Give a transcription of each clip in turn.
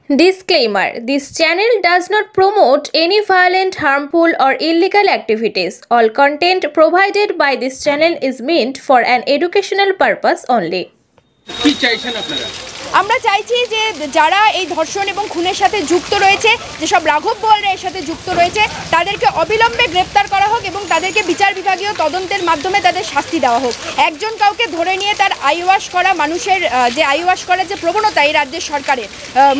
Disclaimer: This channel does not promote any violent, harmful, or illegal activities. All content provided by this channel is meant for an educational purpose only. কি চাইছেন আপনারা? আমরা চাইছি যে যারা এই ধর্ষণ এবং খুনের সাথে যুক্ত রয়েছে, যেসব রাঘব বোয়ালরা এর সাথে যুক্ত রয়েছে, তাদেরকে অবিলম্বে গ্রেপ্তার করা হোক এবং তাদেরকে বিচার বিভাগীয় তদন্তের মাধ্যমে তাদের শাস্তি দেওয়া হোক। একজন কাউকে ধরে নিয়ে তার আইওয়াশ করা মানুষের যে আইওয়াশ করার যে প্রবণতা এই রাজ্যের সরকারের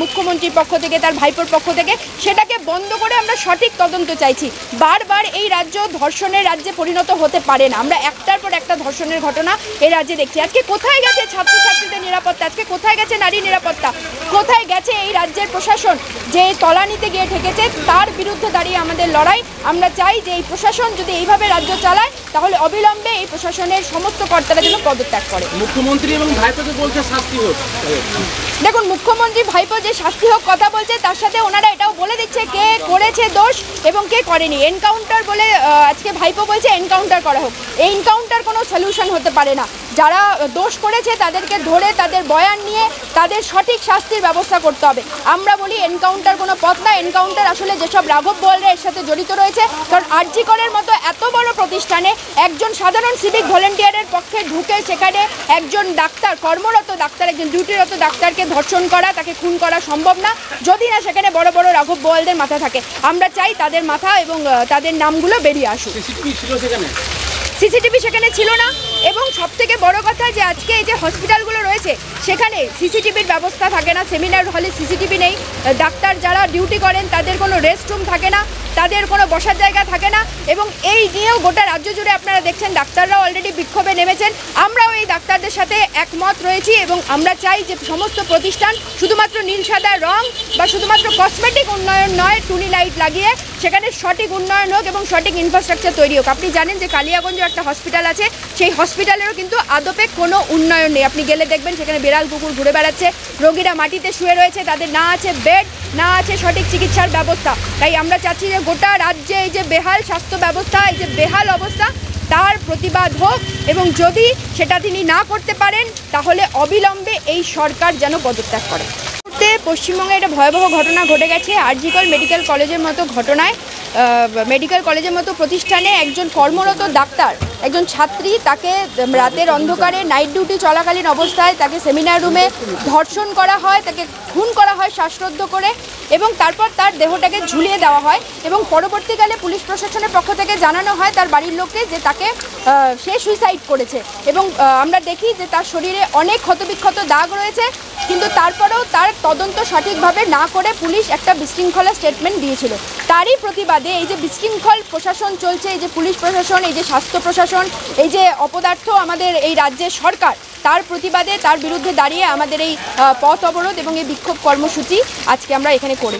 মুখ্যমন্ত্রীর পক্ষ থেকে, তার ভাইপোর পক্ষ থেকে, সেটাকে বন্ধ করে আমরা সঠিক তদন্ত চাইছি। বারবার এই রাজ্য ধর্ষণের রাজ্যে পরিণত হতে পারে না। আমরা একটার পর একটা ধর্ষণের ঘটনা এই রাজ্যে দেখছি। আজকে কোথায় গেছে ছাত্রছাত্রীদের নিরাপত্তা? আজকে কোথায় গেছে নারী নিরাপত্তা? কোথায় গেছে এই রাজ্যের প্রশাসন যে তলানিতে গিয়ে ঠেকেছে? তার বিরুদ্ধে দাঁড়িয়ে আমাদের লড়াই। আমরা চাই যে এই প্রশাসন যদি এইভাবে রাজ্য চালায় তাহলে অবিলম্বে এই প্রশাসনের সমস্ত কর্তারা যেন পদত্যাগ করে। মুখ্যমন্ত্রী এবং ভাইপোকে বলছে শাস্তি হোক। দেখুন, মুখ্যমন্ত্রী ভাইপো যে শাস্তি হোক কথা বলছে, তার সাথে ওনারা এটাও বলে দিচ্ছে কে করেছে দোষ এবং কে করেনি। এনকাউন্টার বলে আজকে ভাইপো বলছে এনকাউন্টার করা হোক। এই এনকাউন্টার কোনো সলিউশন হতে পারে না। যারা দোষ করেছে তাদেরকে ধরে তাদের বয়ান নিয়ে তাদের সঠিক শাস্তির ব্যবস্থা করতে হবে। আমরা বলি এনকাউন্টার কোনো পথ না। এনকাউন্টার আসলে যেসব রাঘব বোয়ালরা এর সাথে জড়িত রয়েছে, কারণ আরজি করের মতো এত বড় প্রতিষ্ঠানে একজন সাধারণ সিভিক ভলেন্টিয়ারের পক্ষে ঢুকে সেখানে একজন ডাক্তার, কর্মরত ডাক্তার, একজন ডিউটিরত ডাক্তারকে ধর্ষণ করা, তাকে খুন করা সম্ভব না যদি না সেখানে বড় বড় রাঘব বোয়ালদের মাথা থাকে। আমরা চাই তাদের মাথা এবং তাদের নামগুলো বেরিয়ে আসুক। সিসিটিভি সেখানে ছিল না এবং সবথেকে বড় কথা যে আজকে এই যে হসপিটালগুলো রয়েছে সেখানে সিসিটিভির ব্যবস্থা থাকে না। সেমিনার হলে সিসিটিভি নেই। ডাক্তার যারা ডিউটি করেন তাদের কোনো রেস্ট রুম থাকে না, তাদের কোনো বসার জায়গা থাকে না এবং এই নিয়েও গোটা রাজ্য জুড়ে আপনারা দেখছেন ডাক্তাররাও অলরেডি বিক্ষোভে নেমেছেন। আমরাও এই ডাক্তারদের সাথে একমত রয়েছি এবং আমরা চাই যে সমস্ত প্রতিষ্ঠান শুধুমাত্র নীল সাদা রং বা শুধুমাত্র কসমেটিক উন্নয়ন নয়, টুনি লাইট লাগিয়ে সেখানে সঠিক উন্নয়ন হোক এবং সঠিক ইনফ্রাস্ট্রাকচার তৈরি হোক। আপনি জানেন যে কালিয়াগঞ্জে একটা হসপিটাল আছে, সেই হসপিটালেরও কিন্তু আদপে কোনো উন্নয়ন নেই। আপনি গেলে দেখবেন সেখানে বিড়াল কুকুর ঘুরে বেড়াচ্ছে, রোগীরা মাটিতে শুয়ে রয়েছে, তাদের না আছে বেড, না আছে সঠিক চিকিৎসার ব্যবস্থা। তাই আমরা চাচ্ছি যে গোটা রাজ্যে এই যে বেহাল স্বাস্থ্য ব্যবস্থা, এই যে বেহাল অবস্থা, তার প্রতিবাদ হোক এবং যদি সেটা তিনি না করতে পারেন তাহলে অবিলম্বে এই সরকার যেন পদত্যাগ করে। পশ্চিমবঙ্গে একটা ভয়াবহ ঘটনা ঘটে গেছে। আরজি কর মেডিকেল কলেজের মতো ঘটনায় মেডিকেল কলেজের মতো প্রতিষ্ঠানে একজন কর্মরত ডাক্তার, একজন ছাত্রী, তাকে রাতের অন্ধকারে নাইট ডিউটি চলাকালীন অবস্থায় তাকে সেমিনার রুমে ধর্ষণ করা হয়, তাকে খুন করা হয় শ্বাসরোধ করে এবং তারপর তার দেহটাকে ঝুলিয়ে দেওয়া হয় এবং পরবর্তীকালে পুলিশ প্রশাসনের পক্ষ থেকে জানানো হয় তার বাড়ির লোককে যে তাকে সে সুইসাইড করেছে এবং আমরা দেখি যে তার শরীরে অনেক ক্ষতবিক্ষত দাগ রয়েছে, কিন্তু তারপরেও তার তদন্ত সঠিকভাবে না করে পুলিশ একটা বিশৃঙ্খলা স্টেটমেন্ট দিয়েছিল। তারই প্রতিবাদে এই যে বিশৃঙ্খল প্রশাসন চলছে, এই যে পুলিশ প্রশাসন, এই যে স্বাস্থ্য প্রশাসন, এই যে অপদার্থ আমাদের এই রাজ্যের সরকার, তার প্রতিবাদে তার বিরুদ্ধে দাঁড়িয়ে আমাদের এই পথ অবরোধ এবং এই বিক্ষোভ কর্মসূচি আজকে আমরা এখানে করি।